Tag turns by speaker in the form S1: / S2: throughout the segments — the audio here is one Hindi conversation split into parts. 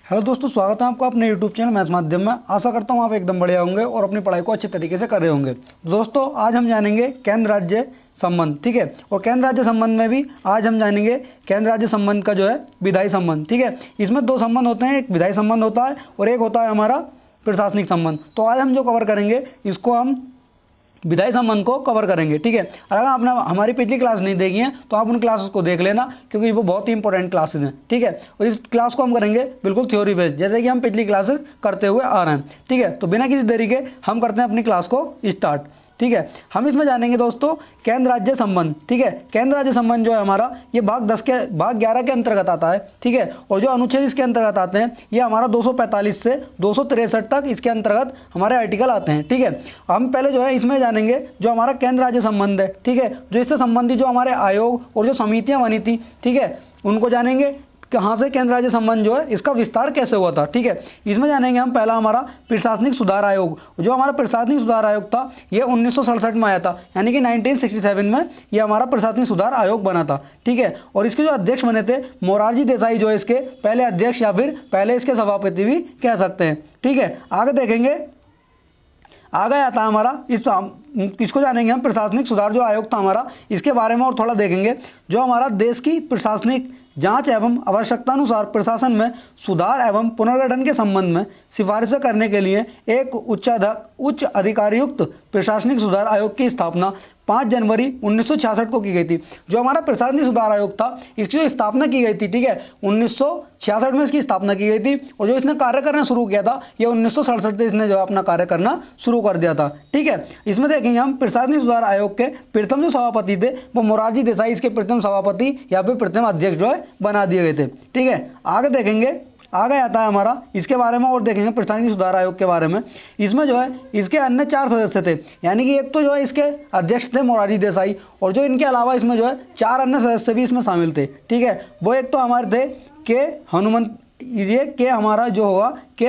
S1: हेलो दोस्तों, स्वागत है आपका अपने यूट्यूब चैनल मैथ्स माध्यम में। आशा करता हूँ आप एकदम बढ़िया होंगे और अपनी पढ़ाई को अच्छे तरीके से कर रहे होंगे। दोस्तों, आज हम जानेंगे केंद्र राज्य संबंध, ठीक है। और केंद्र राज्य संबंध में भी आज हम जानेंगे केंद्र राज्य संबंध का जो है विधायी संबंध, ठीक है। इसमें दो संबंध होते हैं, एक विधायी संबंध होता है और एक होता है हमारा प्रशासनिक संबंध। तो आज हम जो कवर करेंगे इसको हम विधायी संबंध को कवर करेंगे, ठीक है। अगर आपने हमारी पिछली क्लास नहीं देखी है तो आप उन क्लासेस को देख लेना, क्योंकि वो बहुत ही इंपॉर्टेंट क्लासेस हैं, ठीक है। और इस क्लास को हम करेंगे बिल्कुल थ्योरी बेस्ड, जैसे कि हम पिछली क्लासेस करते हुए आ रहे हैं, ठीक है। तो बिना किसी देरी के हम करते हैं अपनी क्लास को स्टार्ट, ठीक है। हम इसमें जानेंगे दोस्तों केंद्र राज्य संबंध, ठीक है। केंद्र राज्य संबंध जो है हमारा, ये भाग 11 के अंतर्गत आता है, ठीक है। और जो अनुच्छेद इसके अंतर्गत आते हैं ये हमारा 245 से 263 तक इसके अंतर्गत हमारे आर्टिकल आते हैं, ठीक है। हम पहले जो है इसमें जानेंगे जो हमारा केंद्र राज्य संबंध है, ठीक है। जो इससे संबंधित जो हमारे आयोग और जो समितियां बनी थी, ठीक है, उनको जानेंगे कहाँ से केंद्र राज्य संबंध जो है इसका विस्तार कैसे हुआ था, ठीक है। इसमें जानेंगे हम पहला हमारा प्रशासनिक सुधार आयोग। जो हमारा प्रशासनिक सुधार आयोग था ये 1967 में आया था, यानी कि 1967 में ये हमारा प्रशासनिक सुधार आयोग बना था, ठीक है। और इसके जो अध्यक्ष बने थे मोरारजी देसाई, जो इसके पहले अध्यक्ष या फिर पहले इसके सभापति भी कह सकते हैं, ठीक है। आगे देखेंगे, आगे आता है हमारा इसको जानेंगे हम प्रशासनिक सुधार जो आयोग था हमारा, इसके बारे में और थोड़ा देखेंगे। जो हमारा देश की प्रशासनिक जांच एवं आवश्यकतानुसार प्रशासन में सुधार एवं पुनर्गठन के संबंध में सिफारिशें करने के लिए एक उच्च अधिकारयुक्त प्रशासनिक सुधार आयोग की स्थापना 5 जनवरी 1966 को की गई थी। जो हमारा प्रशासनिक सुधार आयोग था इसकी जो स्थापना की गई थी, ठीक है, 1966 में इसकी स्थापना की गई थी। और जो इसने कार्य करना शुरू किया था ये 1967 से इसने जो अपना कार्य करना शुरू कर दिया था, ठीक है। इसमें देखेंगे हम प्रशासनिक सुधार आयोग के प्रथम जो सभापति थे वो मोरारजी देसाई इसके प्रथम सभापति या फिर प्रथम अध्यक्ष जो है बना दिए गए थे, ठीक है। आगे देखेंगे, आगे आता है हमारा इसके बारे में और देखेंगे प्रशासनिक सुधार आयोग के बारे में। इसमें जो है इसके अन्य 4 सदस्य थे, यानी कि एक तो जो है इसके अध्यक्ष थे मोरारजी देसाई, और जो इनके अलावा इसमें जो है 4 अन्य सदस्य भी इसमें शामिल थे, ठीक है। वो एक तो हमारे थे के हनुमंत, ये के हमारा जो होगा के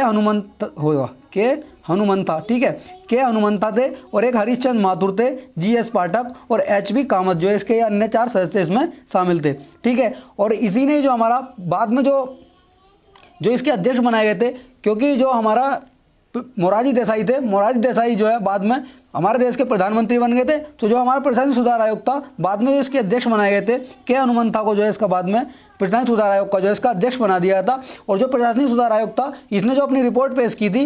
S1: हनुमंता, ठीक है, के हनुमंता थे। और एक हरिश्चंद्र माथुर थे, GS पाठक और HB कामत, जो इसके अन्य 4 सदस्य इसमें शामिल थे, ठीक है। और इसी ने जो हमारा बाद में जो इसके अध्यक्ष बनाए गए थे, क्योंकि जो हमारा मोरारजी देसाई थे, मोरारजी देसाई जो है बाद में हमारे देश के प्रधानमंत्री बन गए थे। तो जो हमारा प्रशासनिक सुधार आयोग था बाद में जो इसके अध्यक्ष बनाए गए थे के हनुमंता को जो है इसका बाद में प्रशासनिक सुधार आयोग का जो इसका अध्यक्ष बना दिया था। और जो प्रशासनिक सुधार आयोग था इसने जो अपनी रिपोर्ट पेश की थी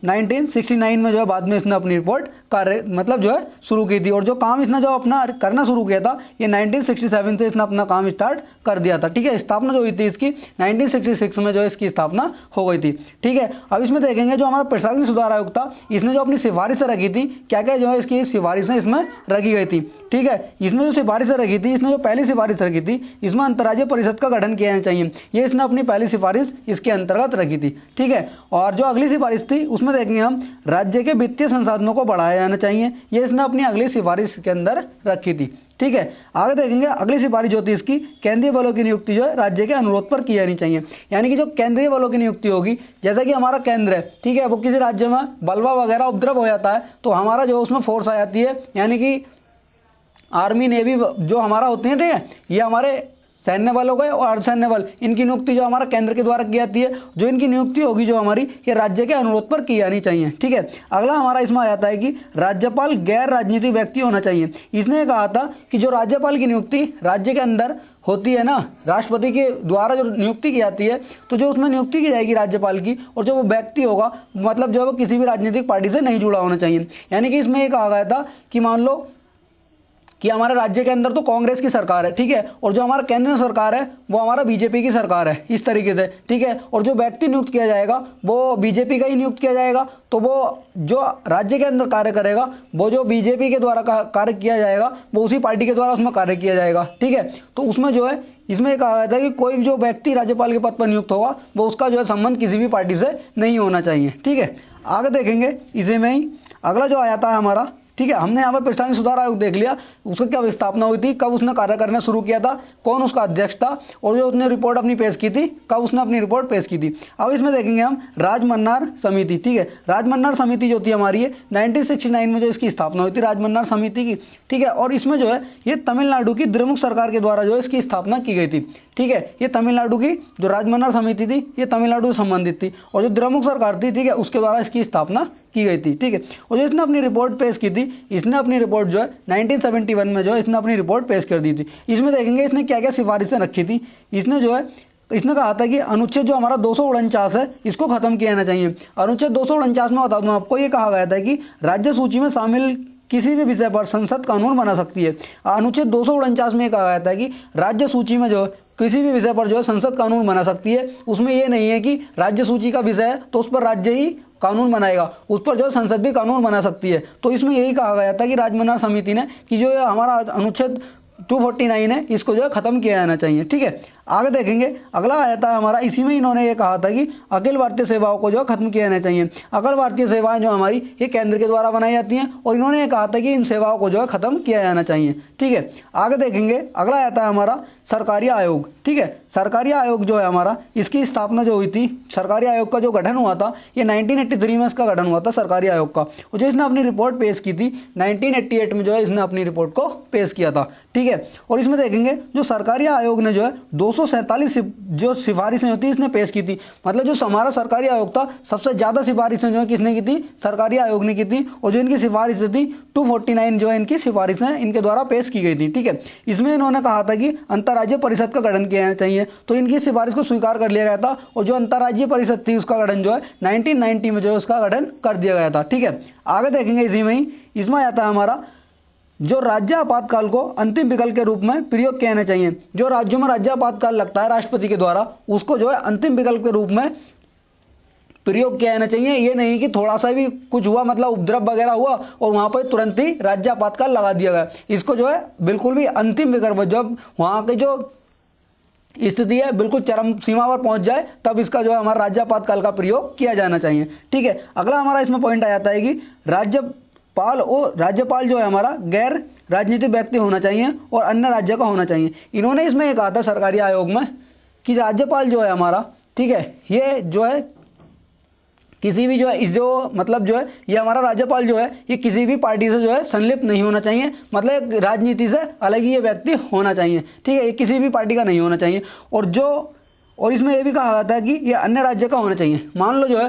S1: 1969 में जो है बाद में इसने अपनी रिपोर्ट मतलब जो है शुरू की थी। और जो काम इसने जो अपना करना शुरू किया था ये 1967 से इसने अपना काम स्टार्ट कर दिया था, ठीक है। स्थापना जो हुई थी इसकी 1966 में जो इसकी स्थापना हो गई थी, ठीक है। अब इसमें देखेंगे जो हमारा प्रशासनिक सुधार आयोग था इसने जो अपनी सिफारिशें रखी थी, क्या क्या जो है इसकी सिफारिशें इसमें रखी गई थी, ठीक है। इसमें जो सिफारिशें रखी थी, इसने जो पहली सिफारिश रखी थी इसमें अंतर्राज्यीय परिषद का गठन किया जाना चाहिए, ये इसने अपनी पहली सिफारिश इसके अंतर्गत रखी थी, ठीक है। और जो अगली सिफारिश थी उसमें देखेंगे हम राज्य के वित्तीय संसाधनों को बढ़ाया जाना चाहिए, ये इसने अपनी अगली सिफारिश के अंदर रखी थी, ठीक है। आगे देखेंगे अगली सिफारिश जो थी इसकी केंद्रीय बलों की नियुक्ति जो है राज्य के अनुरोध पर की जानी चाहिए, यानी कि जो केंद्रीय बलों की नियुक्ति होगी, जैसा कि हमारा केंद्र है, ठीक है, वो किसी राज्य में बलवा वगैरह उपद्रव हो जाता है तो हमारा जो उसमें फोर्स आ जाती है, यानी कि आर्मी नेवी जो हमारा होते हैं, ठीक है, ये हमारे सैन्य बल हो गए और अर्धसैन्य बल, इनकी नियुक्ति जो हमारा केंद्र के द्वारा की जाती है। जो इनकी नियुक्ति होगी जो हमारी ये राज्य के अनुरोध पर की जानी चाहिए, ठीक है। अगला हमारा इसमें आ जाता है कि राज्यपाल गैर राजनीतिक व्यक्ति होना चाहिए। इसने कहा था कि जो राज्यपाल की नियुक्ति राज्य के अंदर होती है ना, राष्ट्रपति के द्वारा जो नियुक्ति की जाती है, तो जो उसमें नियुक्ति की जाएगी राज्यपाल की, और जो वो व्यक्ति होगा मतलब जो है वो किसी भी राजनीतिक पार्टी से नहीं जुड़ा होना चाहिए। यानी कि इसमें ये कहा गया था कि मान लो कि हमारे राज्य के अंदर तो कांग्रेस की सरकार है, ठीक है, और जो हमारा केंद्र सरकार है वो हमारा बीजेपी की सरकार है, इस तरीके से, ठीक है। और जो व्यक्ति नियुक्त किया जाएगा वो बीजेपी का ही नियुक्त किया जाएगा, तो वो जो राज्य के अंदर कार्य करेगा वो जो बीजेपी के द्वारा कार्य किया जाएगा वो उसी पार्टी के द्वारा उसमें कार्य किया जाएगा, ठीक है। तो उसमें जो है इसमें कहा गया था कि कोई जो व्यक्ति राज्यपाल के पद पर नियुक्त होगा वो उसका जो है संबंध किसी भी पार्टी से नहीं होना चाहिए, ठीक है। आगे देखेंगे इसी में ही अगला जो आ जाता है हमारा, ठीक है, हमने यहाँ पर पृष्ठांक सुधार आयोग देख लिया, उसकी कब स्थापना हुई थी, कब उसने कार्य करना शुरू किया था, कौन उसका अध्यक्ष था, और जो उसने रिपोर्ट अपनी पेश की थी, कब उसने अपनी रिपोर्ट पेश की थी। अब इसमें देखेंगे हम राजमन्नार समिति। ठीक है, राजमन्नार समिति जो थी हमारी है 1969 में जो इसकी स्थापना हुई थी राजमन्नार समिति की। ठीक है, और इसमें जो है ये तमिलनाडु की द्रमुक सरकार के द्वारा जो है इसकी स्थापना की गई थी। ठीक है, ये तमिलनाडु की जो राजमन्नार समिति थी ये तमिलनाडु से संबंधित थी, और जो द्रमुक सरकार थी, ठीक है, उसके द्वारा इसकी स्थापना की गई थी। ठीक है, और जो इसने अपनी रिपोर्ट पेश की थी, इसने अपनी रिपोर्ट जो है 1971 में जो है इसने अपनी रिपोर्ट पेश कर दी थी। इसमें देखेंगे इसने क्या क्या सिफारिशें रखी थी। इसने जो है इसने कहा था कि अनुच्छेद जो हमारा 249 है इसको खत्म किया जाना चाहिए। अनुच्छेद 249 में बता दूं आपको, ये कहा गया था कि राज्य सूची में शामिल किसी भी विषय पर संसद कानून बना सकती है। अनुच्छेद 249 में कहा गया था कि राज्य सूची में जो किसी भी विषय पर जो है संसद कानून बना सकती है। उसमें ये नहीं है कि राज्य सूची का विषय है तो उस पर राज्य ही कानून बनाएगा, उस पर जो है संसद भी कानून बना सकती है। तो इसमें यही कहा गया था कि राजमन्नार समिति ने कि जो हमारा अनुच्छेद 249 है इसको जो है खत्म किया जाना चाहिए। ठीक है, आगे देखेंगे अगला आया था हमारा, इसी में इन्होंने ये कहा था कि अखिल भारतीय सेवाओं को जो खत्म किया जाना चाहिए। अखिल भारतीय सेवाएं जो हमारी ये केंद्र के द्वारा बनाई जाती हैं, और इन्होंने ये कहा था कि इन सेवाओं को जो है खत्म किया जाना चाहिए। ठीक है, आगे देखेंगे अगला आया था हमारा सरकारी आयोग। ठीक है, सरकारी आयोग जो है हमारा, इसकी स्थापना जो हुई थी, सरकारी आयोग का जो गठन हुआ था ये 1983 में इसका गठन हुआ था सरकारी आयोग का, और जो इसने अपनी रिपोर्ट पेश की थी 1988 में जो है इसने अपनी रिपोर्ट को पेश किया था। ठीक है, और इसमें देखेंगे जो सरकारी आयोग ने जो है 247 जो सिफारिशें होती है इसने पेश की थी। मतलब जो हमारा सरकारी आयोग था सबसे ज्यादा सिफारिशें जो है किसने की थी, सरकारी आयोग ने की थी, और जो इनकी सिफारिशें थी 249 जो है इनकी सिफारिशें इनके द्वारा पेश की गई थी। ठीक है, इसमें इन्होंने कहा था कि अंतर्राज्यीय परिषद का गठन किया जाना चाहिए, तो इनकी सिफारिश को स्वीकार कर लिया गया था, और जो अंतर्राज्यीय परिषद थी उसका गठन जो है 1990 में जो है उसका गठन कर दिया गया था। ठीक है, आगे देखेंगे इसी में ही, इसमें आता है हमारा जो राज्य आपातकाल को अंतिम विकल्प के रूप में प्रयोग किया जाना चाहिए। जो राज्यों में राज्य आपातकाल लगता है राष्ट्रपति के द्वारा, उसको जो है अंतिम विकल्प के रूप में प्रयोग किया जाना चाहिए। ये नहीं कि थोड़ा सा भी कुछ हुआ, मतलब उपद्रव वगैरह हुआ और वहां पर तुरंत ही राज्य आपातकाल लगा दिया गया। इसको जो है बिल्कुल भी अंतिम विकल्प, जब वहां के जो स्थिति है बिल्कुल चरम सीमा पर पहुंच जाए तब इसका जो है हमारा राज्य आपातकाल का प्रयोग किया जाना चाहिए। ठीक है, अगला हमारा इसमें पॉइंट आ जाता है कि राज्यपाल जो है हमारा गैर राजनीतिक व्यक्ति होना चाहिए और अन्य राज्य का होना चाहिए। इन्होंने इसमें ये कहा था सरकारी आयोग में कि राज्यपाल जो है हमारा, ठीक है, ये जो है किसी भी जो है इस जो मतलब जो है ये हमारा राज्यपाल जो है ये किसी भी पार्टी से जो है संलिप्त नहीं होना चाहिए, मतलब राजनीति से अलग ही ये व्यक्ति होना चाहिए। ठीक है, ये किसी भी पार्टी का नहीं होना चाहिए। और इसमें यह भी कहा जाता है कि ये अन्य राज्य का होना चाहिए। मान लो जो है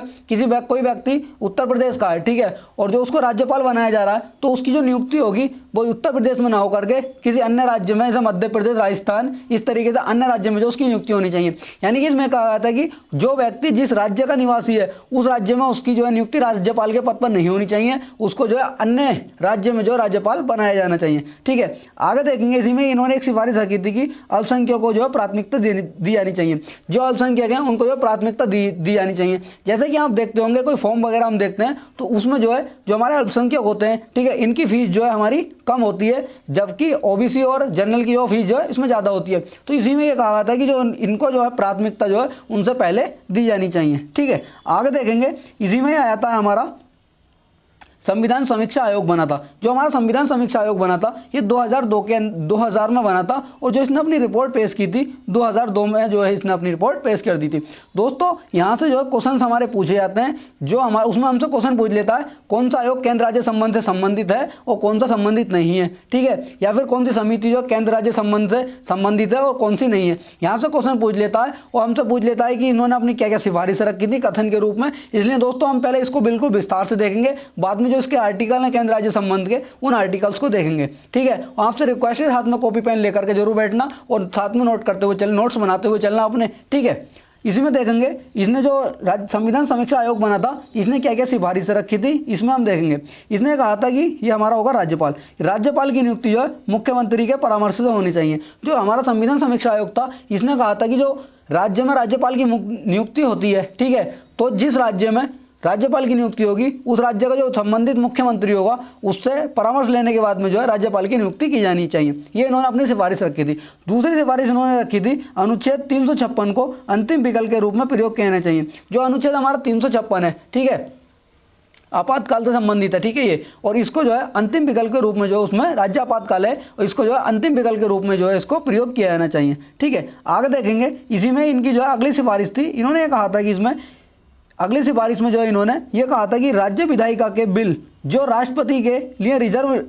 S1: कोई व्यक्ति उत्तर प्रदेश का है, ठीक है, और जो उसको राज्यपाल बनाया जा रहा है तो उसकी जो नियुक्ति होगी वो उत्तर प्रदेश में ना होकर के किसी अन्य राज्य में, जैसे मध्य प्रदेश, राजस्थान, इस तरीके से अन्य राज्य में जो उसकी नियुक्ति होनी चाहिए। यानी कि इसमें कहा जाता है कि जो व्यक्ति जिस राज्य का निवासी है उस राज्य में उसकी जो है नियुक्ति राज्यपाल के पद पर नहीं होनी चाहिए, उसको जो है अन्य राज्य में जो राज्यपाल बनाया जाना चाहिए। ठीक है, आगे देखेंगे इसी में इन्होंने एक सिफारिश रखी थी कि अल्पसंख्यकों को जो है प्राथमिकता दी जानी चाहिए। जो अल्पसंख्यक हैं उनको जो प्राथमिकता दी जानी चाहिए। जैसे कि आप देखते होंगे कोई फॉर्म वगैरह हम देखते हैं तो उसमें जो है जो हमारे अल्पसंख्यक होते हैं, ठीक है, इनकी फीस जो है हमारी कम होती है, जबकि ओबीसी और जनरल की जो फीस जो है इसमें ज़्यादा होती है। तो इसी में ये कहा था कि जो इनको जो है प्राथमिकता जो है उनसे पहले दी जानी चाहिए। ठीक है, आगे देखेंगे इसी में आया था हमारा संविधान समीक्षा आयोग बना था। जो हमारा संविधान समीक्षा आयोग बना था ये 2000 में बना था, और जो इसने अपनी रिपोर्ट पेश की थी 2002 में जो है इसने अपनी रिपोर्ट पेश कर दी थी। दोस्तों यहाँ से जो है क्वेश्चन हमारे पूछे जाते हैं, जो हमारा उसमें हमसे क्वेश्चन पूछ लेता है कौन सा आयोग केंद्र राज्य संबंध से संबंधित है और कौन सा संबंधित नहीं है। ठीक है, या फिर कौन सी समिति जो केंद्र राज्य संबंध से संबंधित है और कौन सी नहीं है, यहाँ से क्वेश्चन पूछ लेता है। और हमसे पूछ लेता है कि इन्होंने अपनी क्या क्या सिफारिश रखी थी कथन के रूप में। इसलिए दोस्तों हम पहले इसको बिल्कुल विस्तार से देखेंगे, बाद में जो इसके आर्टिकल हैं केंद्र राज्य संबंध के उन आर्टिकल्स को देखेंगे। ठीक है, आपसे रिक्वेस्ट है हाथ में कॉपी पेन लेकर के जरूर बैठना और साथ में नोट करते हुए नोट्स बनाते हुए चलना अपने। ठीक है, इसी में देखेंगे इसने जो संविधान समीक्षा आयोग बना था इसने क्या क्या सिफारिशें रखी थी, इसमें हम देखेंगे। इसने कहा था कि ये हमारा होगा राज्यपाल की नियुक्ति जो है मुख्यमंत्री के परामर्श से होनी चाहिए। जो हमारा संविधान समीक्षा आयोग था इसने कहा था कि जो राज्य में राज्यपाल की नियुक्ति होती है, ठीक है, तो जिस राज्य में राज्यपाल की नियुक्ति होगी उस राज्य का जो संबंधित मुख्यमंत्री होगा उससे परामर्श लेने के बाद में जो है राज्यपाल की नियुक्ति की जानी चाहिए। ये इन्होंने अपनी सिफारिश रखी थी। दूसरी सिफारिश इन्होंने रखी थी अनुच्छेद 356 को अंतिम विकल्प के रूप में प्रयोग किया जाना चाहिए। जो अनुच्छेद हमारा 356 है, ठीक है, आपातकाल से संबंधित है, ठीक है ये, और इसको जो है अंतिम विकल्प के रूप में जो उसमें राज्य आपातकाल है और इसको जो है अंतिम विकल्प के रूप में जो है इसको प्रयोग किया जाना चाहिए, ठीक है। आगे देखेंगे इसी में इनकी जो है अगली सिफारिश थी, इन्होंने ये कहा था कि इसमें अगली सिफारिश में जो है इन्होंने ये कहा था कि राज्य विधायिका के बिल जो राष्ट्रपति के लिए रिजर्व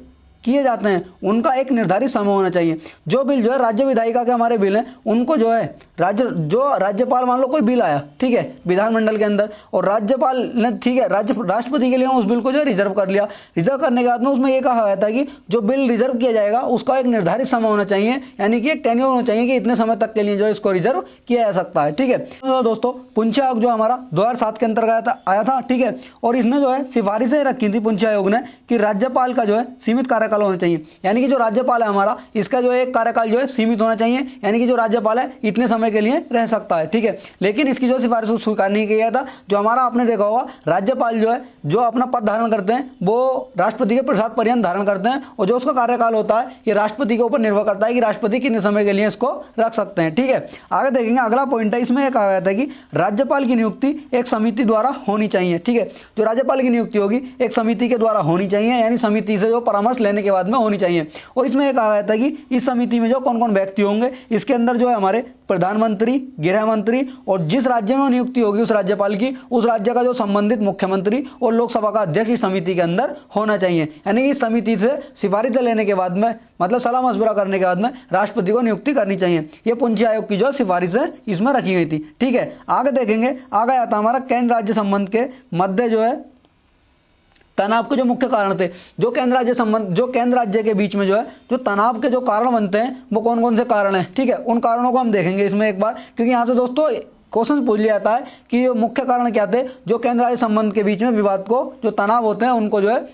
S1: किए जाते हैं उनका एक निर्धारित समय होना चाहिए। जो बिल जो है राज्य विधायिका के हमारे बिल हैं उनको जो है राज्यपाल, मान लो कोई बिल आया, ठीक है, विधानमंडल के अंदर, और राज्यपाल ने, ठीक है, राष्ट्रपति के लिए उस बिल को जो है रिजर्व कर लिया। रिजर्व करने के बाद में उसमें यह कहा गया था कि जो बिल रिजर्व किया जाएगा उसका एक निर्धारित समय होना चाहिए, यानी कि एक टेन्योर होना चाहिए कि इतने समय तक के लिए जो है इसको रिजर्व किया जा सकता है, ठीक है। तो दोस्तों पुंछ आयोग जो हमारा 2007 के अंतर्गत आया था, ठीक है, और इसने जो है सिफारिशें रखी थी पुंछ आयोग ने कि राज्यपाल का जो है सीमित कार्यकाल होना चाहिए, यानी कि जो राज्यपाल है हमारा इसका जो है कार्यकाल जो है सीमित होना चाहिए, यानी कि जो राज्यपाल है इतने समय के लिए रह सकता है, ठीक है। लेकिन इसकी जो सिफारिश स्वीकार नहीं किया था। जो हमारा आपने देखा होगा राज्यपाल जो है जो अपना पद धारण करते हैं वो राष्ट्रपति के प्रसाद पर्यंत धारण करते हैं, और जो उसका कार्यकाल होता है ये राष्ट्रपति के ऊपर निर्भर करता है कि राष्ट्रपति कितने समय के लिए इसको रख सकते हैं, ठीक है। आगे देखेंगे अगला पॉइंट है, इसमें कहा गया था कि राज्यपाल की नियुक्ति एक समिति द्वारा होनी चाहिए, ठीक है। जो राज्यपाल की नियुक्ति होगी एक समिति के द्वारा होनी चाहिए, यानी समिति से जो परामर्श लेने के बाद में होनी चाहिए। और इसमें यह कहा गया था कि इस समिति में जो कौन कौन व्यक्ति होंगे, इसके अंदर जो है हमारे प्रधानमंत्री, गृह मंत्री, और जिस राज्य में नियुक्ति होगी उस राज्यपाल की, उस राज्य का जो संबंधित मुख्यमंत्री और लोकसभा का अध्यक्ष इस समिति के अंदर होना चाहिए। यानी इस समिति से सिफारिश लेने के बाद में, मतलब सलाह मशवरा करने के बाद में राष्ट्रपति को नियुक्ति करनी चाहिए। ये पुंछ आयोग की जो सिफारिश है इसमें रखी गई थी, ठीक है। आगे देखेंगे, आगे आता हमारा केंद्र राज्य संबंध के मध्य जो है तनाव के जो मुख्य कारण थे, जो केंद्र राज्य के बीच में जो है जो तनाव के जो कारण बनते हैं वो कौन कौन से कारण हैं, ठीक है, उन कारणों को हम देखेंगे इसमें एक बार, क्योंकि यहाँ से दोस्तों क्वेश्चन पूछ लिया जाता है कि मुख्य कारण क्या थे जो केंद्र राज्य संबंध के बीच में विवाद को, जो तनाव होते हैं उनको जो है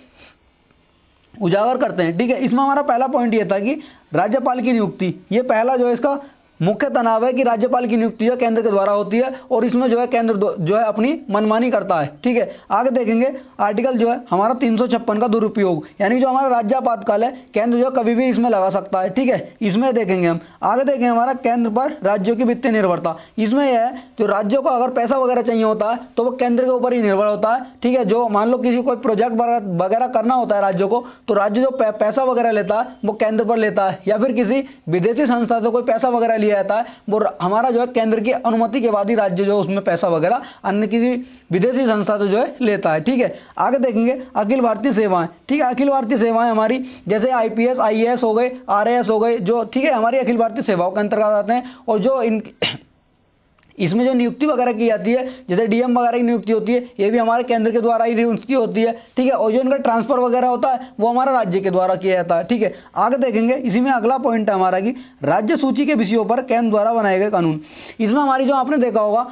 S1: उजागर करते हैं, ठीक है। इसमें हमारा पहला पॉइंट ये था कि राज्यपाल की नियुक्ति, ये पहला जो है इसका मुख्य तनाव है कि राज्यपाल की नियुक्ति जो केंद्र के द्वारा होती है और इसमें जो है केंद्र जो है अपनी मनमानी करता है, ठीक है। आगे देखेंगे आर्टिकल जो है हमारा 356 का दुरुपयोग, यानी जो हमारा राज्य आपातकाल है केंद्र जो कभी भी इसमें लगा सकता है, ठीक है, इसमें देखेंगे हम। आगे देखेंगे हमारा केंद्र पर राज्यों की वित्तीय निर्भरता, इसमें यह है जो राज्यों को अगर पैसा वगैरह चाहिए होता है तो वो केंद्र के ऊपर ही निर्भर होता है, ठीक है। जो मान लो किसी कोई प्रोजेक्ट वगैरह करना होता है राज्यों को, तो राज्य जो पैसा वगैरह लेता है वो केंद्र पर लेता है, या फिर किसी विदेशी संस्था से कोई पैसा वगैरह जाता है वो हमारा जो है केंद्र की अनुमति के बाद ही राज्य जो उसमें पैसा वगैरह अन्य किसी विदेशी संस्था से जो है लेता है, ठीक है। आगे देखेंगे अखिल भारतीय सेवाएं, ठीक है, अखिल भारतीय सेवाएं हमारी जैसे IPS IAS हो गए, RAS हो गए, जो ठीक है हमारी अखिल भारतीय सेवाओं के अंतर्गत आते हैं। और जो इसमें जो नियुक्ति वगैरह की जाती है जैसे DM वगैरह की नियुक्ति होती है ये भी हमारे केंद्र के द्वारा ही उसकी होती है, ठीक है। और जो इनका ट्रांसफर वगैरह होता है वो हमारा राज्य के द्वारा किया जाता है, ठीक है। आगे देखेंगे इसी में अगला पॉइंट है हमारा कि राज्य सूची के विषयों पर केंद्र द्वारा बनाए गए कानून। इसमें हमारी जो आपने देखा होगा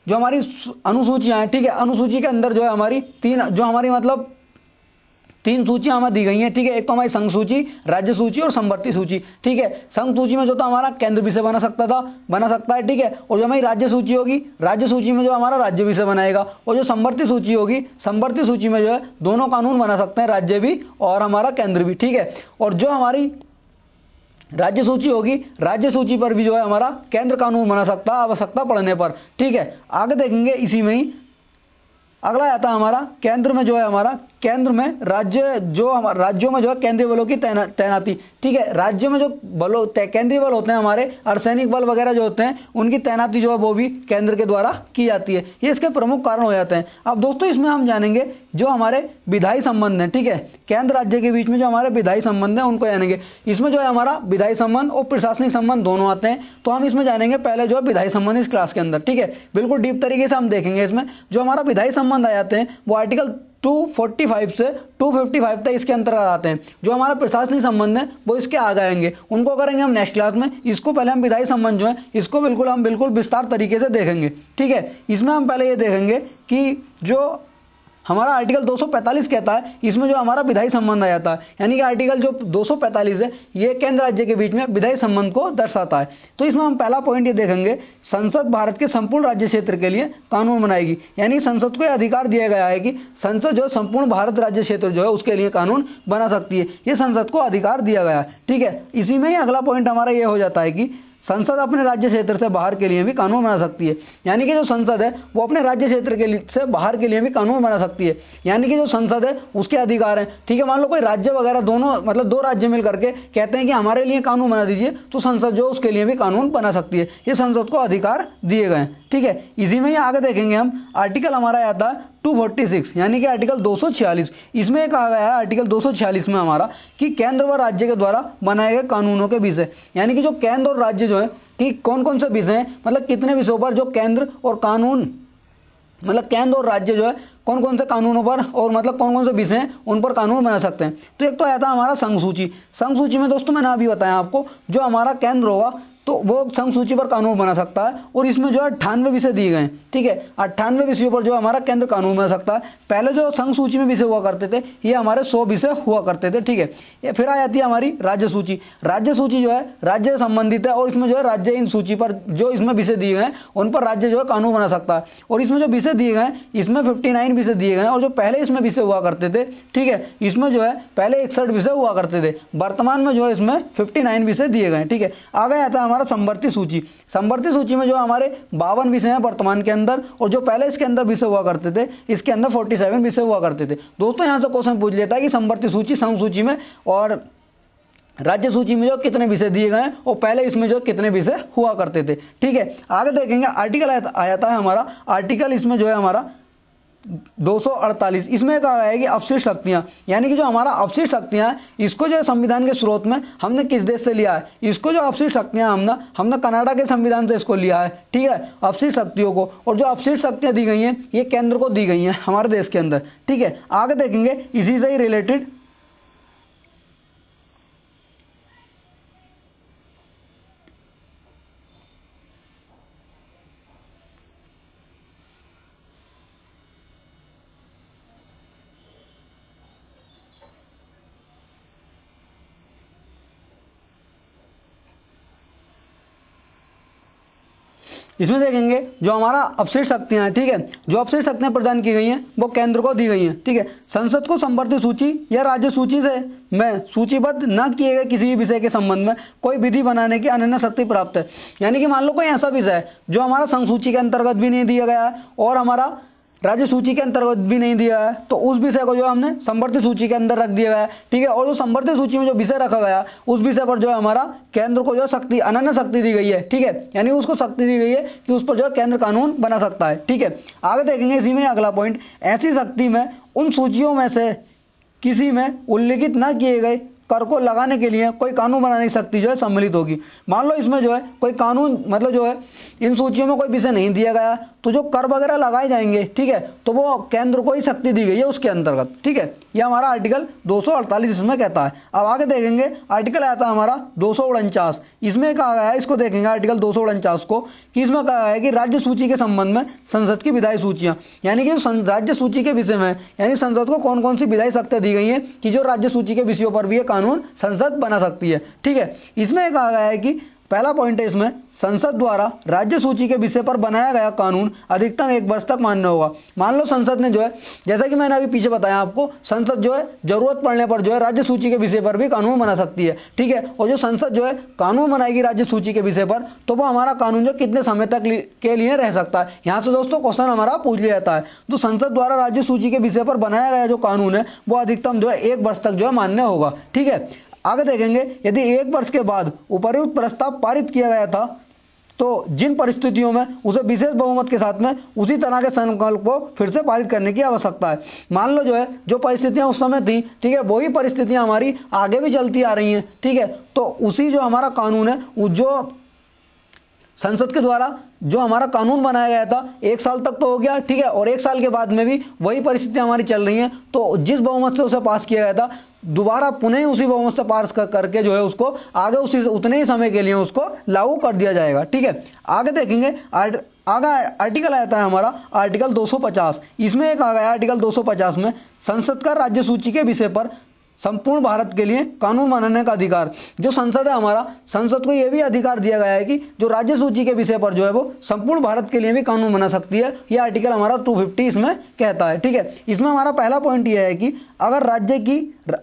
S1: जो हमारी अनुसूचियां हैं, ठीक है, अनुसूची के अंदर जो है हमारी तीन सूचियां हमें दी गई हैं, ठीक है। एक तो हमारी संघ सूची, राज्य सूची और समवर्ती सूची, ठीक है। संघ सूची में जो तो हमारा केंद्र विषय बना सकता है, ठीक है। और जो हमारी राज्य सूची होगी, राज्य सूची में जो हमारा राज्य विषय बनाएगा, और जो समवर्ती सूची होगी, समवर्ती सूची में जो है दोनों कानून बना सकते हैं, राज्य भी और हमारा केंद्र भी, ठीक है। और जो हमारी राज्य सूची होगी, राज्य सूची पर भी जो है हमारा केंद्र कानून बना सकता है आवश्यकता पड़ने पर, ठीक है। आगे देखेंगे इसी में ही अगला आता है हमारा केंद्र में जो है हमारा केंद्र में राज्यों में जो है केंद्रीय बलों की तैनाती, ठीक है। राज्यों में जो केंद्रीय बल होते हैं हमारे अर्धसैनिक बल वगैरह जो होते हैं उनकी तैनाती जो है वो भी केंद्र के द्वारा की जाती है। ये इसके प्रमुख कारण हो जाते हैं। अब दोस्तों इसमें हम जानेंगे जो हमारे विधायी संबंध हैं, ठीक है, केंद्र राज्य के बीच में जो हमारे विधायी संबंध हैं उनको जानेंगे। इसमें जो है हमारा विधायी संबंध और प्रशासनिक संबंध दोनों आते हैं, तो हम इसमें जानेंगे पहले जो है विधायी संबंध इस क्लास के अंदर, ठीक है, बिल्कुल डीप तरीके से हम देखेंगे। इसमें जो हमारा विधायी संबंध आ जाते हैं वो आर्टिकल 245 से 255 तक इसके अंतर्गत आते हैं। जो हमारा प्रशासनिक संबंध है वो इसके आगे आएंगे, उनको करेंगे हम नेक्स्ट क्लास में। इसको पहले हम विधायी संबंध जो है इसको बिल्कुल विस्तार तरीके से देखेंगे, ठीक है। इसमें हम पहले ये देखेंगे कि जो हमारा आर्टिकल 245 कहता है इसमें जो हमारा विधायी संबंध आ जाता है, यानी कि आर्टिकल जो 245 है ये केंद्र राज्य के बीच में विधायी संबंध को दर्शाता है। तो इसमें हम पहला पॉइंट ये देखेंगे संसद भारत के संपूर्ण राज्य क्षेत्र के लिए कानून बनाएगी, यानी संसद को यह अधिकार दिया गया है कि संसद जो संपूर्ण भारत राज्य क्षेत्र जो है उसके लिए कानून बना सकती है, ये संसद को अधिकार दिया गया है, ठीक है। इसी में ही अगला पॉइंट हमारा ये हो जाता है कि संसद अपने राज्य क्षेत्र से बाहर के लिए भी कानून बना सकती है। यानी कि जो संसद है वो अपने राज्य क्षेत्र के लिए से बाहर के लिए भी कानून बना सकती है। यानी कि जो संसद है उसके अधिकार हैं, ठीक है। मान लो कोई राज्य वगैरह दोनों मतलब दो राज्य मिल करके कहते हैं कि हमारे लिए कानून बना दीजिए, तो संसद जो उसके लिए भी कानून बना सकती है। ये संसद को अधिकार दिए गए हैं, ठीक है। इसी में ही आगे देखेंगे हम, आर्टिकल हमारा आता है 246 यानी कि आर्टिकल 246। इसमें कहा गया है आर्टिकल 246 में हमारा कि केंद्र व राज्य के द्वारा बनाए गए कानूनों के विषय, यानी कि जो केंद्र और राज्य जो है कि कौन कौन से विषय हैं, मतलब कितने विषयों पर जो केंद्र और कानून मतलब केंद्र और राज्य जो है कौन कौन से कानूनों पर और मतलब कौन कौन से विषय हैं उन पर कानून बना सकते हैं। तो एक तो आता है हमारा संघ सूची। संघ सूची में दोस्तों मैंने अभी बताया आपको, जो हमारा केंद्र होगा तो वो संघ सूची पर कानून बना सकता है, और इसमें जो है 98 विषय दिए गए हैं, ठीक है। 98 विषयों पर जो हमारा केंद्र कानून बना सकता है। पहले जो संघ सूची में विषय हुआ करते थे ये हमारे 100 विषय हुआ करते थे, ठीक है। ये फिर आ जाती है हमारी राज्य सूची। राज्य सूची जो है राज्य से संबंधित है, और इसमें जो है राज्य इन सूची पर जो इसमें विषय दिए गए हैं उन पर राज्य जो है कानून बना सकता है। और इसमें जो विषय दिए गए हैं इसमें 59 विषय दिए गए हैं, और जो पहले इसमें विषय हुआ करते थे, ठीक है, इसमें जो है पहले 61 विषय हुआ करते थे। वर्तमान में जो है इसमें 59 विषय दिए गए हैं, ठीक है। आगे आता है हमारा संवर्ती सूची। संवर्ती सूची में जो हमारे 52 विषय हैं वर्तमान के अंदर, और जो पहले इसके अंदर विषय हुआ करते थे इसके अंदर 47 विषय हुआ करते थे। दोस्तों यहाँ से क्वेश्चन पूछ लेता है कि संवर्ती सूची, संघ सूची में और राज्य सूची में जो कितने विषय दिए गए हैं और पहले इसमें जो कितने विषय हुआ करते थे, ठीक है। आगे देखेंगे आर्टिकल आता है हमारा, आर्टिकल इसमें जो है हमारा 248। इसमें कहा गया है कि अवशिष्ट शक्तियां, यानी कि जो हमारा अवशिष्ट शक्तियां हैं इसको जो संविधान के स्रोत में हमने किस देश से लिया है, इसको जो अवशिष्ट शक्तियां हमने कनाडा के संविधान से इसको लिया है, ठीक है, अवशिष्ट शक्तियों को। और जो अवशिष्ट शक्तियां दी गई हैं ये केंद्र को दी गई हैं हमारे देश के अंदर, ठीक है। आगे देखेंगे इसी से ही रिलेटेड इसमें देखेंगे जो हमारा अवशिष्ट शक्तियां हैं, ठीक है, जो अवशिष्ट शक्तियां प्रदान की गई हैं वो केंद्र को दी गई हैं, ठीक है। संसद को संवर्ती सूची या राज्य सूची से में सूचीबद्ध न किए गए किसी भी विषय के संबंध में कोई विधि बनाने की अनन्य शक्ति प्राप्त है। यानी कि मान लो कोई ऐसा विषय है जो हमारा संघ सूची के अंतर्गत भी नहीं दिया गया है और हमारा राज्य सूची के अंतर्गत भी नहीं दिया है, तो उस विषय को जो हमने संवर्ती सूची के अंदर रख दिया गया है, ठीक है। और जो संवर्ती सूची में जो विषय रखा गया उस विषय पर जो है हमारा केंद्र को जो शक्ति, अनन्य शक्ति दी गई है, ठीक है, यानी उसको शक्ति दी गई है कि उस पर जो केंद्र कानून बना सकता है, ठीक है। आगे देखेंगे इसी में अगला पॉइंट, ऐसी शक्ति में उन सूचियों में से किसी में उल्लिखित न किए गए कर को लगाने के लिए कोई कानून बनाने की शक्ति जो है सम्मिलित होगी। मान लो इसमें जो है कोई कानून मतलब जो है इन सूचियों में कोई विषय नहीं दिया गया तो जो कर वगैरह लगाए जाएंगे, ठीक है, तो वो केंद्र को ही शक्ति दी गई है उसके अंतर्गत, ठीक है। यह हमारा आर्टिकल 248 इसमें कहता है। अब आगे देखेंगे आर्टिकल आता है हमारा 249। इसमें कहा गया है, इसको देखेंगे आर्टिकल 249 को, कि इसमें कहा गया है कि राज्य सूची के संबंध में संसद की विधायी सूचियां, यानी कि राज्य सूची के विषय में यानी संसद को कौन कौन सी विधायी शक्तियां दी गई है कि जो राज्य सूची के विषयों पर भी ये कानून संसद बना सकती है, ठीक है। इसमें कहा गया है कि पहला पॉइंट है इसमें, संसद द्वारा राज्य सूची के विषय पर बनाया गया कानून अधिकतम 1 वर्ष तक मान्य होगा। मान लो संसद ने जो है, जैसा कि मैंने अभी पीछे बताया आपको, संसद जो है जरूरत पड़ने पर जो है राज्य सूची के विषय पर भी कानून बना सकती है, ठीक है। और जो संसद जो है कानून बनाएगी राज्य सूची के विषय पर, तो वो हमारा कानून जो कितने समय तक के लिए रह सकता है, यहाँ से दोस्तों क्वेश्चन हमारा पूछ लिया जाता है। तो संसद द्वारा राज्य सूची के विषय पर बनाया गया जो कानून है वो अधिकतम जो है 1 वर्ष तक जो है मान्य होगा, ठीक है। आगे देखेंगे यदि 1 वर्ष के बाद उपर्युक्त प्रस्ताव पारित किया गया था तो जिन परिस्थितियों में उसे विशेष बहुमत के साथ में उसी तरह के संकल्प को फिर से पारित करने की आवश्यकता है। मान लो जो है जो परिस्थितियां उस समय थी, ठीक है, वही परिस्थितियां हमारी आगे भी चलती आ रही हैं, ठीक है। तो उसी जो हमारा कानून है जो संसद के द्वारा जो हमारा कानून बनाया गया था 1 साल तक तो हो गया, ठीक है, और 1 साल के बाद में भी वही परिस्थितियां हमारी चल रही हैं, तो जिस बहुमत से उसे पास किया गया था दोबारा पुनः उसी बहुमत से पास करके जो है उसको आगे उसी उतने ही समय के लिए उसको लागू कर दिया जाएगा, ठीक है। आगे देखेंगे आगे आर्टिकल आता है हमारा आर्टिकल 250। इसमें एक आ गया आर्टिकल 250 में संसद का राज्य सूची के विषय पर संपूर्ण भारत के लिए कानून बनाने का अधिकार। जो संसद है हमारा, संसद को यह भी अधिकार दिया गया है कि जो राज्य सूची के विषय पर जो है वो संपूर्ण भारत के लिए भी कानून बना सकती है। यह आर्टिकल हमारा 250 इसमें कहता है। ठीक है, इसमें हमारा पहला पॉइंट यह है कि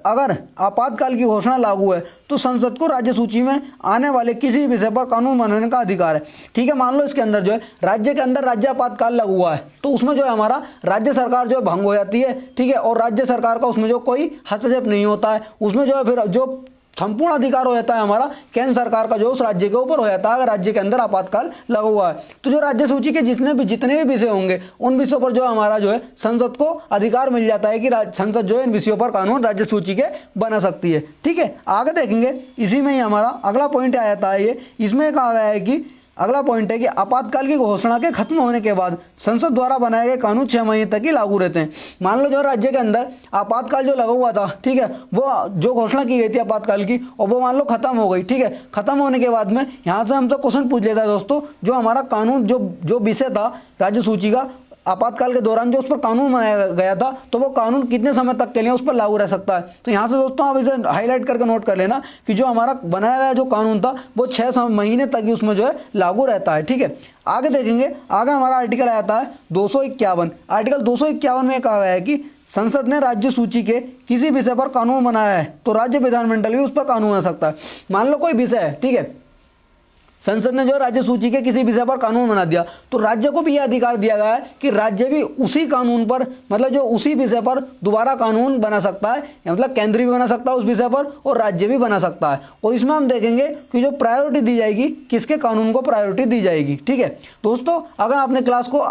S1: अगर आपातकाल की घोषणा लागू है तो संसद को राज्य सूची में आने वाले किसी विषय पर कानून बनाने का अधिकार है। ठीक है, मान लो इसके अंदर जो है राज्य के अंदर राज्य आपातकाल लागू हुआ है तो उसमें जो है हमारा राज्य सरकार जो है भंग हो जाती है। ठीक है, और राज्य सरकार का उसमें जो कोई हस्तक्षेप नहीं होता है, उसमें जो है फिर जो संपूर्ण अधिकार हो जाता है हमारा केंद्र सरकार का, जो उस राज्य के ऊपर हो जाता है अगर राज्य के अंदर आपातकाल लगा हुआ है। तो जो राज्य सूची के जितने भी विषय होंगे उन विषयों पर जो हमारा जो है संसद को अधिकार मिल जाता है कि संसद जो है इन विषयों पर कानून राज्य सूची के बना सकती है। ठीक है, आगे देखेंगे, इसी में ही हमारा अगला पॉइंट आ जाता है। ये इसमें कहा गया है कि अगला पॉइंट है कि आपातकाल की घोषणा के खत्म होने के बाद संसद द्वारा बनाए गए कानून 6 महीने तक ही लागू रहते हैं। मान लो जो राज्य के अंदर आपातकाल जो लगा हुआ था, ठीक है, वो जो घोषणा की गई थी आपातकाल की, और वो मान लो खत्म हो गई। ठीक है, खत्म होने के बाद में यहाँ से हमसे क्वेश्चन पूछ लेता है दोस्तों, जो हमारा कानून जो विषय था राज्य सूची का आपातकाल के दौरान जो उस पर कानून बनाया गया था, तो वो कानून कितने समय तक के लिए उस पर लागू रह सकता है। तो यहाँ से दोस्तों आप इसे हाईलाइट करके नोट कर लेना कि जो हमारा बनाया गया जो कानून था वो 6 महीने तक ही उसमें जो है लागू रहता है। ठीक है, आगे देखेंगे, आगे हमारा आर्टिकल आता है 251। आर्टिकल 251 में कहा गया है कि संसद ने राज्य सूची के किसी विषय पर कानून बनाया है तो राज्य विधानमंडल भी उस पर कानून बना सकता है। मान लो कोई विषय है, ठीक है, संसद ने जो राज्य सूची के किसी विषय पर कानून बना दिया तो राज्य को भी यह अधिकार दिया गया है कि राज्य भी उसी कानून पर, मतलब जो उसी विषय पर दोबारा कानून बना सकता है, मतलब केंद्र भी बना सकता है उस विषय पर और राज्य भी बना सकता है। और इसमें हम देखेंगे कि जो प्रायोरिटी दी जाएगी, किसके कानून को प्रायोरिटी दी जाएगी। ठीक है दोस्तों, अगर आपने क्लास को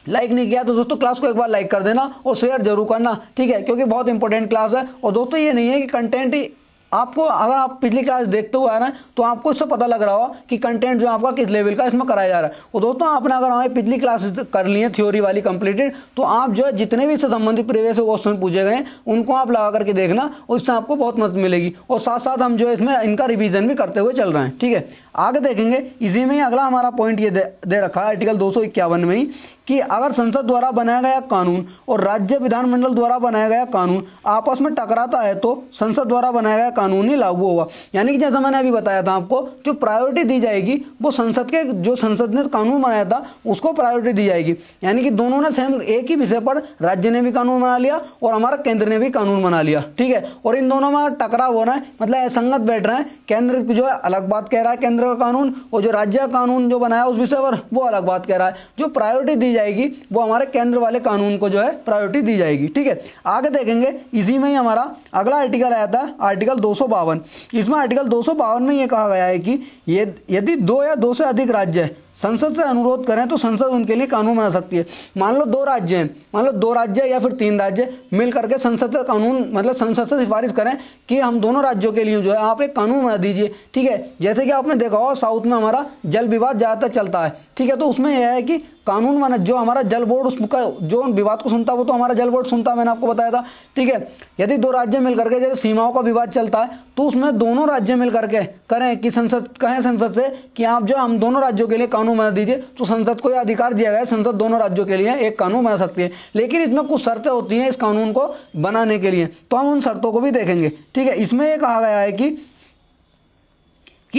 S1: लाइक नहीं किया तो दोस्तों क्लास को एक बार लाइक कर देना और शेयर जरूर करना। ठीक है, क्योंकि बहुत इंपॉर्टेंट क्लास है। और दोस्तों ये नहीं है कि कंटेंट ही आपको, अगर आप पिछली क्लास देखते हुए आ रहे हैं तो आपको इससे पता लग रहा होगा कि कंटेंट जो आपका किस लेवल का इसमें कराया जा रहा है। और दोस्तों आपने अगर हमारी पिछली क्लास कर ली है थ्योरी वाली कंप्लीटेड, तो आप जो है जितने भी इससे संबंधित प्रीवियस क्वेश्चन पूछे गए उनको आप लगा करके देखना, उससे आपको बहुत मदद मिलेगी। और साथ साथ हम जो है इसमें इनका रिवीजन भी करते हुए चल रहे हैं। ठीक है, आगे देखेंगे, इसी में ही अगला हमारा पॉइंट ये दे रखा है आर्टिकल 251 में ही कि अगर संसद द्वारा बनाया गया कानून और राज्य विधानमंडल द्वारा बनाया गया कानून आपस में टकराता है तो संसद द्वारा बनाया गया कानून ही लागू होगा। यानी कि जैसा मैंने अभी बताया था आपको, जो प्रायोरिटी दी जाएगी वो जो संसद ने कानून बनाया था उसको प्रायोरिटी दी जाएगी। यानी कि दोनों ने सेम एक ही विषय पर राज्य ने भी कानून बना लिया और हमारा केंद्र ने भी कानून बना लिया। ठीक है, और इन दोनों में टकराव हो रहा है, मतलब असंगत बैठ रहे हैं। केंद्र जो है अलग बात कह रहा है केंद्र का कानून, और जो राज्य का कानून जो बनाया उस विषय पर वो अलग बात कह रहा है। जो प्रायोरिटी दी जाएगी वो हमारे केंद्र वाले कानून को जो है प्रायोरिटी दी जाएगी। ठीक है, आगे देखेंगे, इसी में ही हमारा अगला आर्टिकल आता है आर्टिकल 252। इसमें आर्टिकल 252 में ये कहा गया है कि यदि 2 या 2 से अधिक राज्य संसद से अनुरोध करें तो संसद उनके लिए कानून बना सकती है। मान लो 2 राज्य हैं, मान लो 2 राज्य या फिर 3 राज्य मिल करके संसद का कानून, मतलब संसद से सिफारिश करें कि हम दोनों राज्यों के लिए जो है आप एक कानून बना दीजिए। ठीक है, जैसे कि आपने देखा हो साउथ में हमारा जल विवाद ज्यादातर चलता है। ठीक है, तो उसमें यह है कि कानून बना, जो हमारा जल बोर्ड उसका जो विवाद को सुनता है वो तो हमारा जल बोर्ड सुनता है, मैंने आपको बताया था। ठीक है, यदि 2 राज्य मिल करके जैसे सीमाओं का विवाद चलता है तो उसमें दोनों राज्य मिल करके करें कि कहें संसद से कि आप जो हम दोनों राज्यों के लिए कानून बना दीजिए, तो संसद को यह अधिकार दिया गया है, संसद दोनों राज्यों के लिए एक कानून बना सकती है। लेकिन इसमें कुछ शर्तें होती हैं इस कानून को बनाने के लिए, तो हम उन शर्तों को भी देखेंगे। ठीक है, इसमें यह कहा गया है कि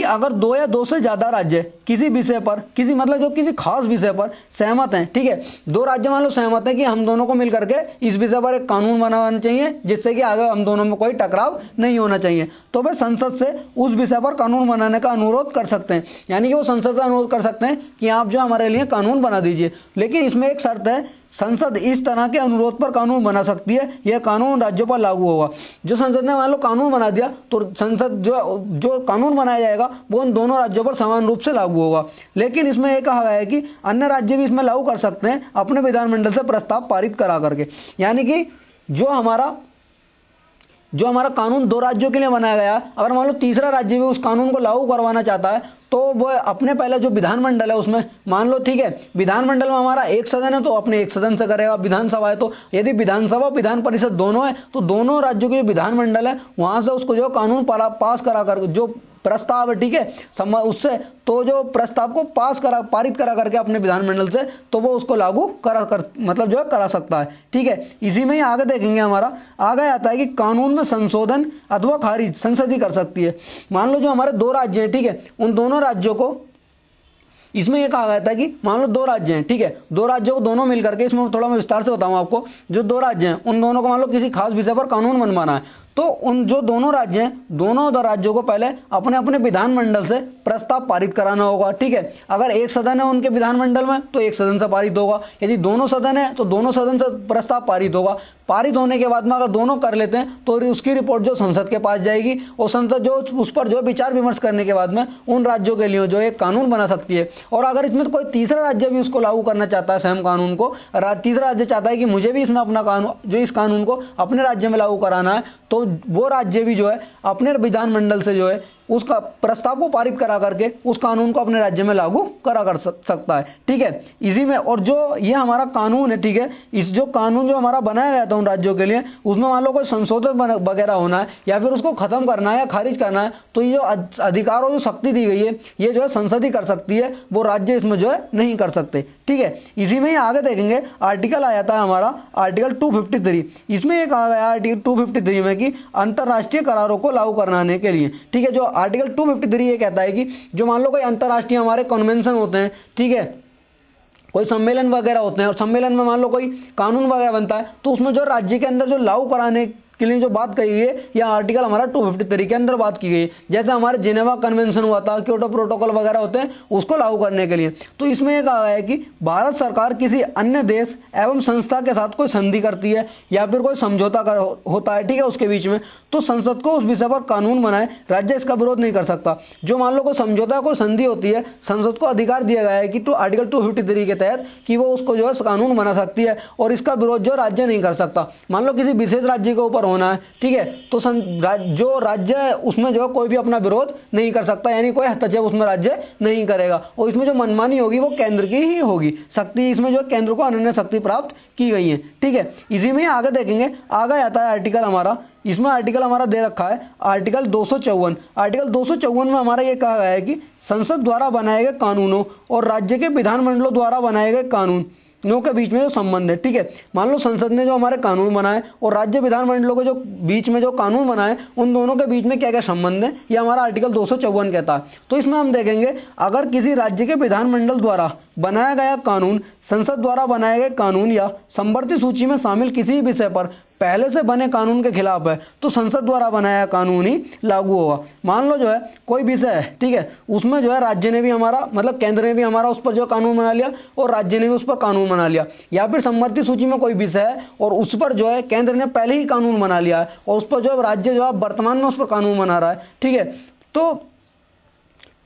S1: अगर 2 या 2 से ज्यादा राज्य किसी विषय पर, मतलब जो किसी खास विषय पर सहमत हैं, ठीक है, 2 राज्य मान लो सहमत हैं कि हम दोनों को मिल करके इस विषय पर एक कानून बनाना चाहिए जिससे कि आगे हम दोनों में कोई टकराव नहीं होना चाहिए, तो वे संसद से उस विषय पर कानून बनाने का अनुरोध कर सकते हैं। यानी कि वो संसद से अनुरोध कर सकते हैं कि आप जो हमारे लिए कानून बना दीजिए। लेकिन इसमें एक शर्त है, संसद इस तरह के अनुरोध पर कानून बना सकती है, यह कानून राज्यों पर लागू होगा। जो संसद ने मान लो कानून बना दिया तो संसद जो कानून बनाया जाएगा वो उन दोनों राज्यों पर समान रूप से लागू होगा। लेकिन इसमें यह कहा गया है कि अन्य राज्य भी इसमें लागू कर सकते हैं अपने विधानमंडल से प्रस्ताव पारित करा करके। यानी कि जो हमारा कानून 2 राज्यों के लिए बनाया गया, अगर मान लो तीसरा राज्य भी उस कानून को लागू करवाना चाहता है तो वो अपने पहले जो विधानमंडल है उसमें, मान लो ठीक है विधानमंडल में हमारा एक सदन है तो अपने एक सदन से करेगा। विधानसभा है तो यदि विधानसभा विधान परिषद दोनों है तो दोनों राज्यों के जो विधानमंडल है वहां से उसको जो कानून पास करा कर, जो प्रस्ताव है, ठीक है, उससे तो जो प्रस्ताव को पारित करा करके अपने विधानमंडल से, तो वो उसको लागू मतलब जो है करा सकता है, ठीक है। इसी में ही आगे देखेंगे हमारा आगे आता है कि कानून में संशोधन अथवा खारिज संसद ही कर सकती है। मान लो जो हमारे 2 राज्य हैं, ठीक है, उन दोनों राज्यों को इसमें यह कहा गया था कि मान लो 2 राज्य हैं, ठीक है, 2 राज्यों को दोनों मिलकर के, इसमें थोड़ा मैं विस्तार से बताऊं आपको, जो 2 राज्य हैं उन दोनों को मान लो किसी खास विषय पर कानून बनवाना है, तो उन जो दोनों राज्य हैं, दोनों राज्यों को पहले अपने अपने विधानमंडल से प्रस्ताव पारित कराना होगा, ठीक है। अगर एक सदन है उनके विधानमंडल में तो एक सदन से पारित होगा, यदि दोनों सदन है तो दोनों सदन से प्रस्ताव पारित होगा। पारित होने के बाद में अगर दोनों कर लेते हैं तो उसकी रिपोर्ट जो संसद के पास जाएगी और संसद जो उस पर जो विचार विमर्श करने के बाद में उन राज्यों के लिए जो एक कानून बना सकती है। और अगर इसमें कोई तीसरा राज्य भी उसको लागू करना चाहता है, सेम कानून को, तीसरा राज्य चाहता है कि मुझे भी इसमें अपना कानून, जो इस कानून को अपने राज्य में लागू कराना है, तो वो राज्य भी जो है अपने विधानमंडल से जो है उसका प्रस्ताव को पारित करा करके उस कानून को अपने राज्य में लागू करा कर सकता है, ठीक है। इसी में और जो ये हमारा कानून है, ठीक है, इस जो कानून जो हमारा बनाया गया था उन राज्यों के लिए, उसमें मान लो कोई संशोधन वगैरह होना है या फिर उसको खत्म करना है या खारिज करना है, तो ये जो अधिकार और जो शक्ति दी गई है ये जो है संसद ही कर सकती है, वो राज्य इसमें जो है नहीं कर सकते, ठीक है। इसी में ही आगे देखेंगे आर्टिकल आ जाता है हमारा आर्टिकल 253। इसमें एक आ गया आर्टिकल 253 में कि अंतरराष्ट्रीय करारों को लागू कराने के लिए, ठीक है, जो आर्टिकल 253 ये कहता है कि जो मान लो कोई अंतरराष्ट्रीय हमारे कन्वेंशन होते हैं, ठीक है, कोई सम्मेलन वगैरह होते हैं और सम्मेलन में मान लो कोई कानून वगैरह बनता है, तो उसमें जो राज्य के अंदर जो लागू कराने के लिए जो बात कही है या आर्टिकल हमारा 253 के अंदर बात की गई है। जैसे हमारे जिनेवा कन्वेंशन हुआ था, क्योटो प्रोटोकॉल वगैरह होते हैं, उसको लागू करने के लिए। तो इसमें यह कहा है कि भारत सरकार किसी अन्य देश एवं संस्था के साथ कोई संधि करती है या फिर कोई समझौता होता है, ठीक है, उसके बीच में, तो संसद को उस विषय पर कानून बनाए, राज्य इसका विरोध नहीं कर सकता। जो मान लो कोई समझौता कोई संधि होती है, संसद को अधिकार दिया गया है कि तो आर्टिकल 253 के तहत कि वो उसको जो है कानून बना सकती है और इसका विरोध जो राज्य नहीं कर सकता। मान लो किसी विशेष राज्य के ऊपर होना है, ठीक है, तो जो राज्य है उसमें जो कोई भी अपना विरोध नहीं कर सकता, यानी कोई हस्तक्षेप उसमें राज्य नहीं करेगा और इसमें जो मनमानी होगी वो केंद्र की ही होगी। शक्ति इसमें जो केंद्र को अनन्य शक्ति प्राप्त की गई है, ठीक है। इसी में आगे देखेंगे, आगे आता है आर्टिकल हमारा, इसमें आर्टिकल हमारा दे रखा है आर्टिकल 254। आर्टिकल 254 में हमारा ये कहा गया है कि संसद द्वारा बनाए गए कानूनों और राज्य के विधानमंडलों द्वारा बनाए गए कानूनों के बीच में जो संबंध है, ठीक है, मान लो संसद ने जो हमारे कानून बनाए और राज्य विधानमंडलों के जो बीच में जो कानून बनाए, उन दोनों के बीच में क्या क्या संबंध है, ये हमारा आर्टिकल 254 कहता है। तो इसमें हम देखेंगे, अगर किसी राज्य के विधानमंडल द्वारा बनाया गया कानून संसद द्वारा बनाए गए कानून या संवर्ती सूची में शामिल किसी विषय पर पहले से बने कानून के खिलाफ है, तो संसद द्वारा बनाया कानून ही लागू होगा। मान लो जो है कोई विषय है, ठीक है, उसमें जो है राज्य ने भी हमारा मतलब केंद्र ने भी हमारा उस पर जो कानून बना लिया और राज्य ने भी उस पर कानून बना लिया, या फिर संवर्ती सूची में कोई विषय है और उस पर जो है केंद्र ने पहले ही कानून बना लिया है और उस पर जो है राज्य जो है वर्तमान में उस पर कानून बना रहा है, ठीक है, तो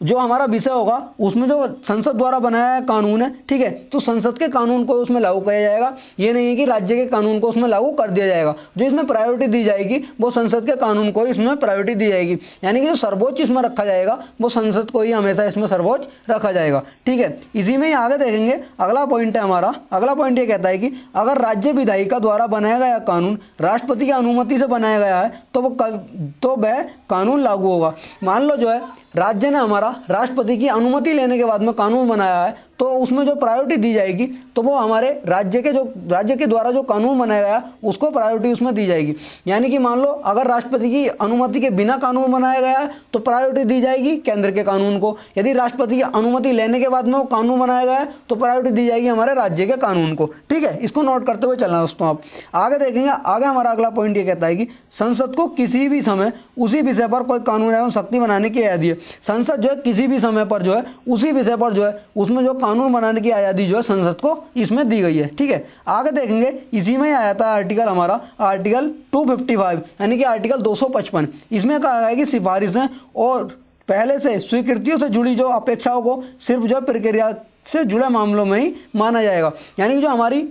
S1: जो हमारा विषय होगा उसमें जो संसद द्वारा बनाया कानून है, ठीक है, तो संसद के कानून को उसमें लागू किया जाएगा। ये नहीं है कि राज्य के कानून को उसमें लागू कर दिया जाएगा। जो इसमें प्रायोरिटी दी जाएगी वो संसद के कानून को इसमें प्रायोरिटी दी जाएगी, यानी कि जो सर्वोच्च इसमें रखा जाएगा वो संसद को ही हमेशा इसमें सर्वोच्च रखा जाएगा, ठीक है। इसी में ही आगे देखेंगे, अगला पॉइंट है हमारा, अगला पॉइंट ये कहता है कि अगर राज्य विधायिका द्वारा बनाया गया कानून राष्ट्रपति की अनुमति से बनाया गया है तो वह कानून लागू होगा। मान लो जो है राज्य ने हमारा राष्ट्रपति की अनुमति लेने के बाद में कानून बनाया है, तो उसमें जो प्रायोरिटी दी जाएगी तो वो हमारे राज्य के द्वारा जो कानून बनाया गया उसको प्रायोरिटी उसमें दी जाएगी। यानी कि मान लो अगर राष्ट्रपति की अनुमति के बिना कानून बनाया गया है तो प्रायोरिटी दी जाएगी केंद्र के कानून को, यदि राष्ट्रपति की अनुमति लेने के बाद में वो कानून बनाया गया है तो प्रायोरिटी दी जाएगी हमारे राज्य के कानून को, ठीक है। इसको नोट करते हुए चलना दोस्तों। आप आगे देखेंगे, आगे हमारा अगला पॉइंट ये कहता है कि संसद को किसी भी समय उसी विषय पर कोई कानून एवं शक्ति बनाने की आजादी है। संसद जो है किसी भी समय पर जो है उसी विषय पर जो है उसमें जो कानून बनाने की आजादी जो है संसद को इसमें दी गई है, ठीक है। आगे देखेंगे, इसी में आया था आर्टिकल हमारा आर्टिकल 255 यानी कि आर्टिकल 255। इसमें कहा है कि सिफारिशें और पहले से स्वीकृतियों से जुड़ी जो अपेक्षाओं को सिर्फ जो प्रक्रिया से जुड़े मामलों में ही माना जाएगा। यानी कि जो हमारी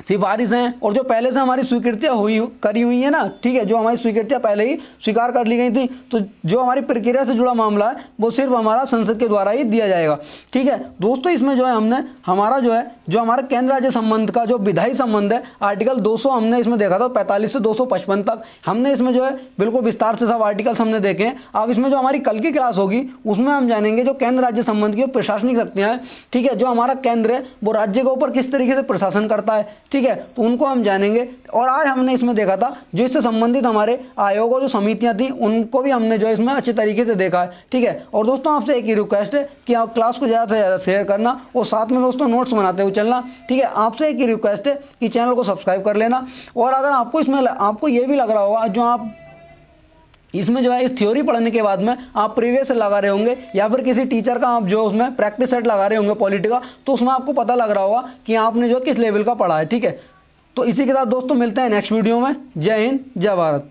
S1: सिफारिश हैं और जो पहले से हमारी स्वीकृतियां करी हुई है ना, ठीक है, जो हमारी स्वीकृतियां पहले ही स्वीकार कर ली गई थी, तो जो हमारी प्रक्रिया से जुड़ा मामला है वो सिर्फ हमारा संसद के द्वारा ही दिया जाएगा। ठीक है दोस्तों, इसमें जो है हमने हमारा जो हमारा केंद्र राज्य संबंध का जो विधायी संबंध है आर्टिकल 200 हमने इसमें देखा था, 45 से 255 तक हमने इसमें जो है बिल्कुल विस्तार से सब आर्टिकल्स हमने देखे हैं। अब इसमें जो हमारी कल की क्लास होगी उसमें हम जानेंगे जो केंद्र राज्य संबंध की प्रशासनिक शक्तियां हैं, ठीक है, जो हमारा केंद्र है वो राज्य के ऊपर किस तरीके से प्रशासन करता है, ठीक है, तो उनको हम जानेंगे। और आज हमने इसमें देखा था जो इससे संबंधित हमारे आयोग और जो समितियां थी उनको भी हमने जो है इसमें अच्छे तरीके से देखा है। ठीक है, और दोस्तों आपसे एक ही रिक्वेस्ट है कि आप क्लास को ज़्यादा से ज़्यादा शेयर करना और साथ में दोस्तों नोट्स बनाते हुए चलना। ठीक है, आपसे एक ही रिक्वेस्ट है कि चैनल को सब्सक्राइब कर लेना। और अगर आपको इसमें आपको ये भी लग रहा होगा जो आप इसमें जो है इस थ्योरी पढ़ने के बाद में आप प्रीवियस लगा रहे होंगे या फिर किसी टीचर का आप जो उसमें प्रैक्टिस सेट लगा रहे होंगे पॉलिटी का, तो उसमें आपको पता लग रहा होगा कि आपने जो किस लेवल का पढ़ा है। ठीक है, तो इसी के साथ दोस्तों मिलते हैं नेक्स्ट वीडियो में। जय हिंद, जय भारत।